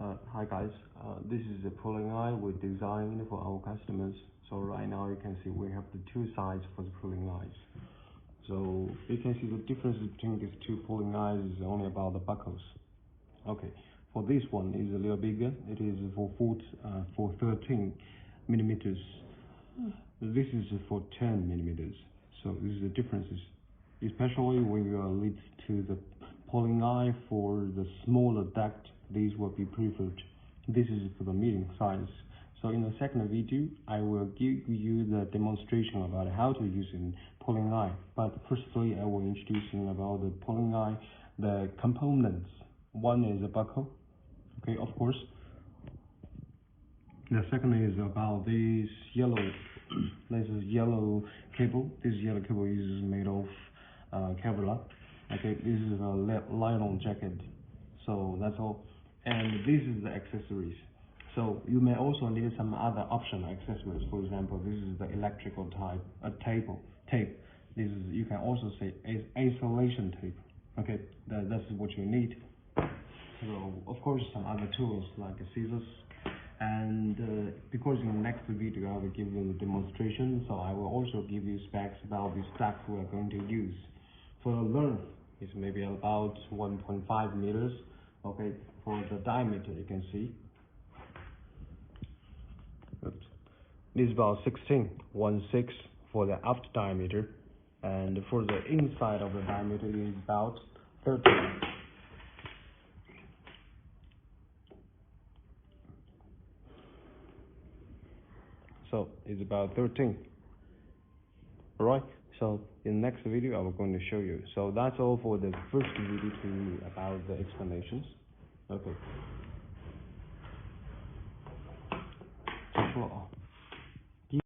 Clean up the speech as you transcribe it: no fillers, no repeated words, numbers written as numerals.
Hi guys, this is the pulling eye we designed for our customers. So right now you can see we have the two sides for the pulling eyes. So you can see the difference between these two pulling eyes is only about the buckles. Okay, for this one is a little bigger. It is for 13 millimeters. This is for 10 millimeters. So this is the differences, especially when you are lead to the pulling eye for the smaller duct. These will be preferred. This is for the medium size. So in the second video, I will give you the demonstration about how to use in pulling eye. But firstly, I will introduce you about the pulling eye, the components. One is a buckle, okay, of course. The second is about this yellow, this is yellow cable. This yellow cable is made of Kevlar. Okay, this is a nylon jacket. So that's all. And this is the accessories. So you may also need some other optional accessories. For example, this is the electrical type, tape. This is, you can also say installation tape. Okay, that's what you need. So of course some other tools like scissors. And because in the next video I will give you the demonstration, so I will also give you specs about the stuff we are going to use. For the length, it's maybe about 1.5 meters. Okay, for the diameter you can see this is about 16 for the out diameter, and for the inside of the diameter is about 13. So it's about 13. Alright, so in the next video I'm going to show you. So that's all for the first video about the explanations. Okay.